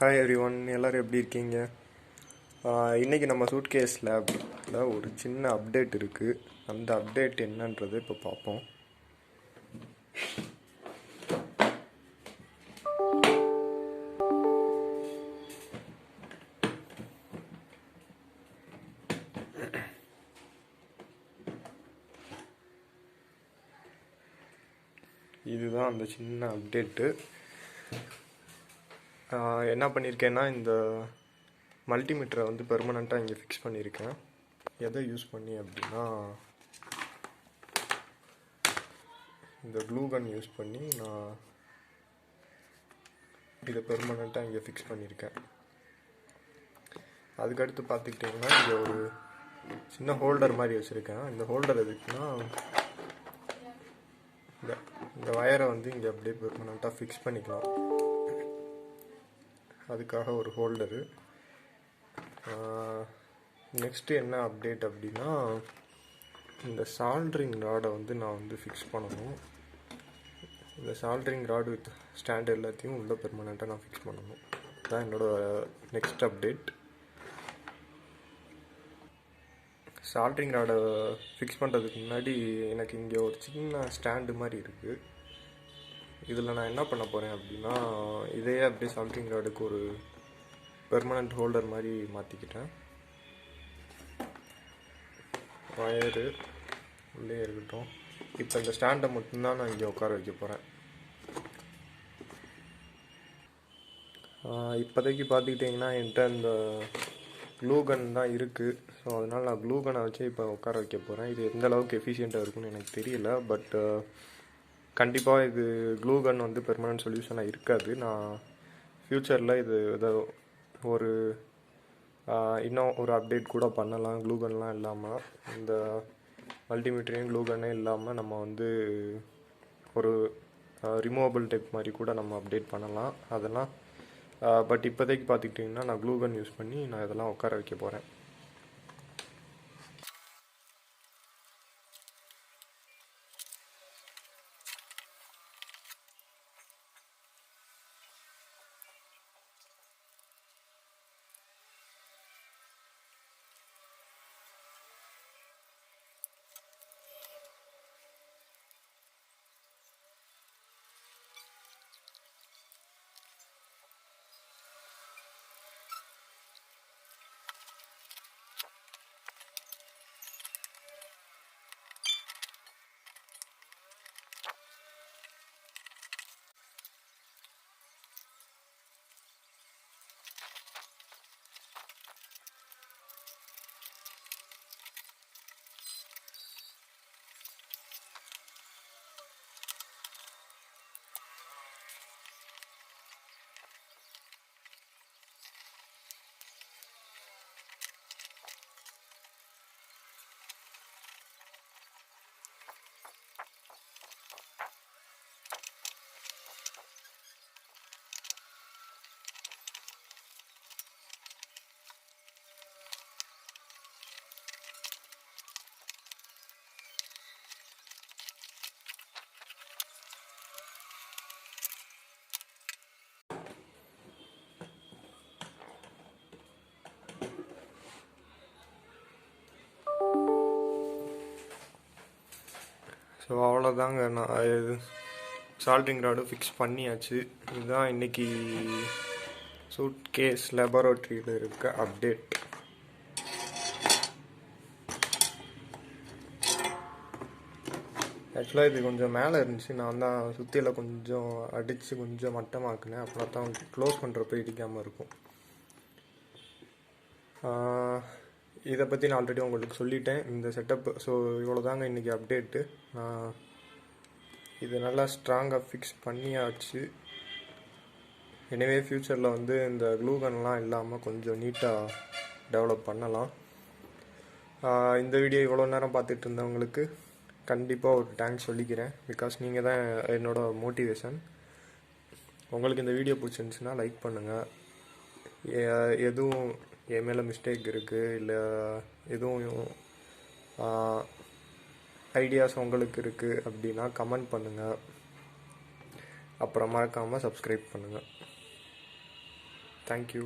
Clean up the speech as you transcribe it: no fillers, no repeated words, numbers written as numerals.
Hi every one, எல்லோரும் எப்படி இருக்கீங்க? இன்றைக்கி நம்ம சூட்கேஸ் லேபில் ஒரு சின்ன அப்டேட் இருக்குது. அந்த அப்டேட் என்னன்றது இப்போ பார்ப்போம். இதுதான் அந்த சின்ன அப்டேட்டு. என்ன பண்ணியிருக்கேன்னா, இந்த மல்டிமீட்டரை வந்து பெர்மனண்ட்டாக இங்கே ஃபிக்ஸ் பண்ணியிருக்கேன். எதை யூஸ் பண்ணி அப்படின்னா, இந்த க்ளூ கன் யூஸ் பண்ணி நான் இதை பெர்மனண்ட்டாக இங்கே ஃபிக்ஸ் பண்ணியிருக்கேன். அதுக்கடுத்து பார்த்துக்கிட்டிங்கன்னா, இங்கே ஒரு சின்ன ஹோல்டர் மாதிரி வச்சுருக்கேன். இந்த ஹோல்டர் எதுக்குன்னா, இந்த வயரை வந்து இங்கே அப்படியே பெர்மனண்ட்டாக ஃபிக்ஸ் பண்ணிக்கலாம். அதுக்காக ஒரு ஹோல்டரு. நெக்ஸ்ட்டு என்ன அப்டேட் அப்படின்னா, இந்த சால்ட்ரிங் ராடை வந்து நான் வந்து ஃபிக்ஸ் பண்ணணும். இந்த சால்ட்ரிங் ராடு வித் ஸ்டாண்ட் எல்லாத்தையும் உள்ள பெர்மனண்ட்டாக நான் ஃபிக்ஸ் பண்ணணும். அதுதான் என்னோடய நெக்ஸ்ட் அப்டேட். சால்ட்ரிங் ராடை ஃபிக்ஸ் பண்ணுறதுக்கு முன்னாடி எனக்கு இங்கே ஒரு சின்ன ஸ்டாண்டு மாதிரி இருக்குது. இதில் நான் என்ன பண்ண போகிறேன் அப்படின்னா, இதையே அப்படியே சால்ட்ரிங் ராடுக்கு ஒரு பெர்மனண்ட் ஹோல்டர் மாதிரி மாற்றிக்கிட்டேன். வயரு உள்ளே இருக்கட்டும். இப்போ இந்த ஸ்டாண்டை மட்டும்தான் நான் இங்கே உட்கார வைக்க போகிறேன். இப்போதைக்கு பார்த்துக்கிட்டிங்கன்னா என்கிட்ட இந்த க்ளூ கன் தான் இருக்குது. ஸோ அதனால் நான் க்ளூ கனை வச்சு இப்போ உட்கார வைக்க போகிறேன். இது எந்த அளவுக்கு எஃபிஷியண்ட்டாக இருக்குன்னு எனக்கு தெரியல. பட் கண்டிப்பாக இது க்ளூ கன் வந்து பெர்மனன்ட் சொல்யூஷனாக இருக்காது. நான் ஃப்யூச்சரில் இதை ஒரு இன்னும் ஒரு அப்டேட் கூட பண்ணலாம். க்ளூ கன்லாம் இல்லாமல், இந்த மல்டிமீட்டரையும் க்ளூ கன்னே இல்லாமல் நம்ம வந்து ஒரு ரிமூவபிள் டைப் மாதிரி கூட நம்ம அப்டேட் பண்ணலாம். அதெல்லாம் பட் இப்போதைக்கு பார்த்துக்கிட்டிங்கன்னா நான் க்ளூ கன் யூஸ் பண்ணி நான் இதெல்லாம் உட்கார வைக்க போகிறேன். ஸோ அவ்வளோதாங்க, நான் இது சால்ட்ரிங் ராடு ஃபிக்ஸ் பண்ணியாச்சு. இதுதான் இன்றைக்கி சூட்கேஸ் லேபரேட்டரியில் இருக்க அப்டேட். ஆக்சுவலாக இது கொஞ்சம் மேலே இருந்துச்சு. நான் தான் சுற்றியில் கொஞ்சம் அடித்து கொஞ்சம் மட்டமாக்குனேன். அப்புறம் தான் க்ளோஸ் பண்ணுறப்ப இடிக்காமல் இருக்கும். இதை பற்றி நான் ஆல்ரெடி உங்களுக்கு சொல்லிட்டேன், இந்த செட்டப். ஸோ இவ்வளோ தாங்க இன்றைக்கி அப்டேட்டு. இது நல்லா ஸ்ட்ராங்காக ஃபிக்ஸ் பண்ணியாச்சு. எனவே ஃப்யூச்சரில் வந்து இந்த க்ளூ கன்லாம் இல்லாமல் கொஞ்சம் நீட்டாக டெவலப் பண்ணலாம். இந்த வீடியோ இவ்வளோ நேரம் பார்த்துட்டு இருந்தவங்களுக்கு கண்டிப்பாக ஒரு தேங்க்ஸ் சொல்லிக்கிறேன். பிகாஸ் நீங்கள் தான் என்னோடய மோட்டிவேஷன். உங்களுக்கு இந்த வீடியோ பிடிச்சிருந்துச்சுன்னா லைக் பண்ணுங்கள். எதுவும் என் மேலே மிஸ்டேக் இருக்குது இல்லை எதுவும் ஐடியாஸ் உங்களுக்கு இருக்குது அப்படின்னா கமெண்ட் பண்ணுங்கள். அப்புறம் மறக்காமல் சப்ஸ்கிரைப் பண்ணுங்கள். தேங்க்யூ.